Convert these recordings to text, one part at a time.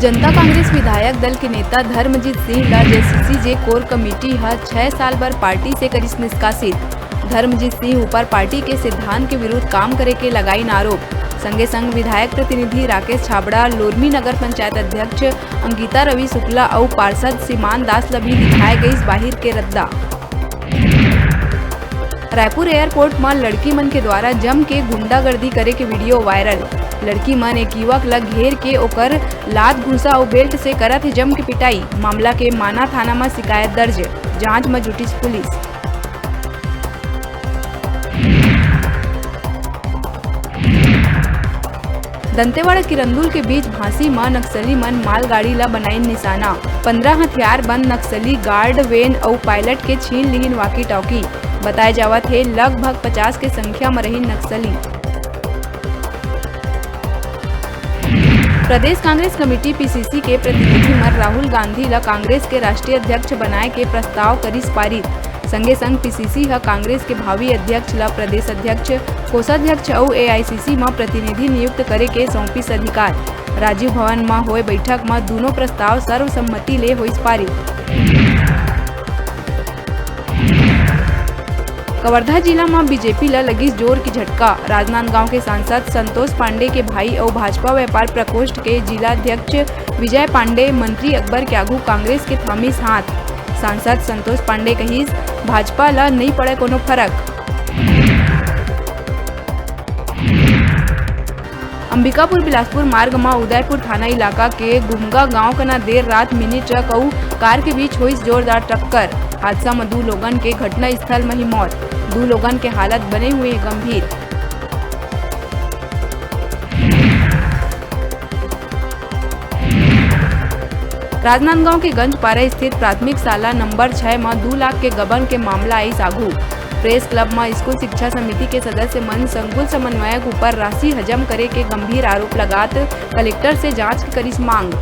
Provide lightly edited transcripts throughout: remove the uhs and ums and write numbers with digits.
जनता कांग्रेस विधायक दल के नेता धर्मजीत सिंह ला जेसीसी कोर कमेटी 6 साल बर पार्टी से करिस निष्कासित। धर्मजीत सिंह ऊपर पार्टी के सिद्धांत के विरुद्ध काम करे के लगाई आरोप। संगे संग विधायक प्रतिनिधि राकेश छाबड़ा, लोरमी नगर पंचायत अध्यक्ष अंकिता रवि शुक्ला और पार्षद सीमान दास ला भी दिखाए गई बाहिर के रद्दा। रायपुर एयरपोर्ट में लड़की मन के द्वारा जम के गुंडागर्दी करे के वीडियो वायरल। लड़की मन एक युवक ला घेर के ओकर लात घुसा और बेल्ट से करत जम के पिटाई। मामला के माना थाना में शिकायत दर्ज, जांच में जुटी पुलिस। दंतेवाड़ा किरंदुल के बीच भांसी में नक्सली मन मालगाड़ी ला बनाई निशाना। 15 हथियार बंद नक्सली गार्ड वेन और पायलट के छीन लीन वाकी टॉकी। बताए जावत है लगभग 50 के संख्या में रही नक्सली। प्रदेश कांग्रेस कमेटी पीसीसी के प्रतिनिधि मन राहुल गांधी ला कांग्रेस के राष्ट्रीय अध्यक्ष बनाए के प्रस्ताव करिस पारित। संगे संग पीसीसी कांग्रेस के भावी अध्यक्ष ला प्रदेश अध्यक्ष, कोषाध्यक्ष और एआईसीसी में प्रतिनिधि नियुक्त करे के सौंपिस अधिकार। राजीव भवन में होए बैठक में दोनों प्रस्ताव सर्वसम्मति ले होइस पारित। कवर्धा जिला में बीजेपी ला लगिस जोर की झटका। राजनांदगांव के सांसद संतोष पांडे के भाई और भाजपा व्यापार प्रकोष्ठ के जिलाध्यक्ष विजय पांडे मंत्री अकबर के आगू कांग्रेस के थमिस हाथ। सांसद संतोष पांडे कहिस भाजपा ला नहीं पड़े कोनो फर्क। अंबिकापुर बिलासपुर मार्ग में उदयपुर थाना इलाका के गुमगा गांव कना देर रात मिनी ट्रक और कार के बीच हुई जोरदार टक्कर। हादसा में 2 लोगन के घटना स्थल में ही मौत। 2 लोगन के हालत बने हुए गंभीर। राजनांदगांव के गंजपारा स्थित प्राथमिक शाला नंबर 6 में 2 लाख के गबन के मामला आई सागू। प्रेस क्लब में स्कूल शिक्षा समिति के सदस्य मन संकुल समन्वयक ऊपर राशि हजम करे के गंभीर आरोप लगात कलेक्टर से जांच की करिस मांग।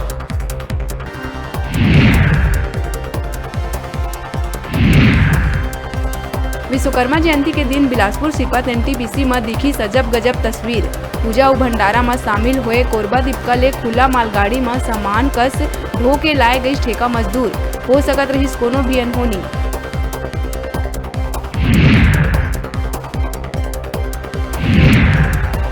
विश्वकर्मा जयंती के दिन बिलासपुर सिपत एनटीपीसी में दिखी सजब गजब तस्वीर। पूजा और भंडारा में शामिल हुए कोरबा दीपका ले खुला मालगाड़ी में सामान कस ढो के लाए गई ठेका मजदूर। हो सकत रही कोनो भी अनहोनी।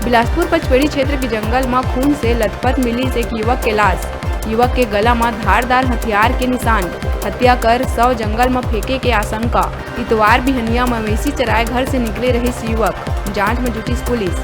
बिलासपुर पचपेड़ी क्षेत्र के जंगल में खून से लथपथ मिली एक युवक के लाश। युवक के गला में धारदार हथियार के निशान। हत्या कर 100 जंगल में फेंके के आशंका। इतवार बिहनिया मवेशी चराए घर से निकले रही युवक, जांच में जुटी पुलिस।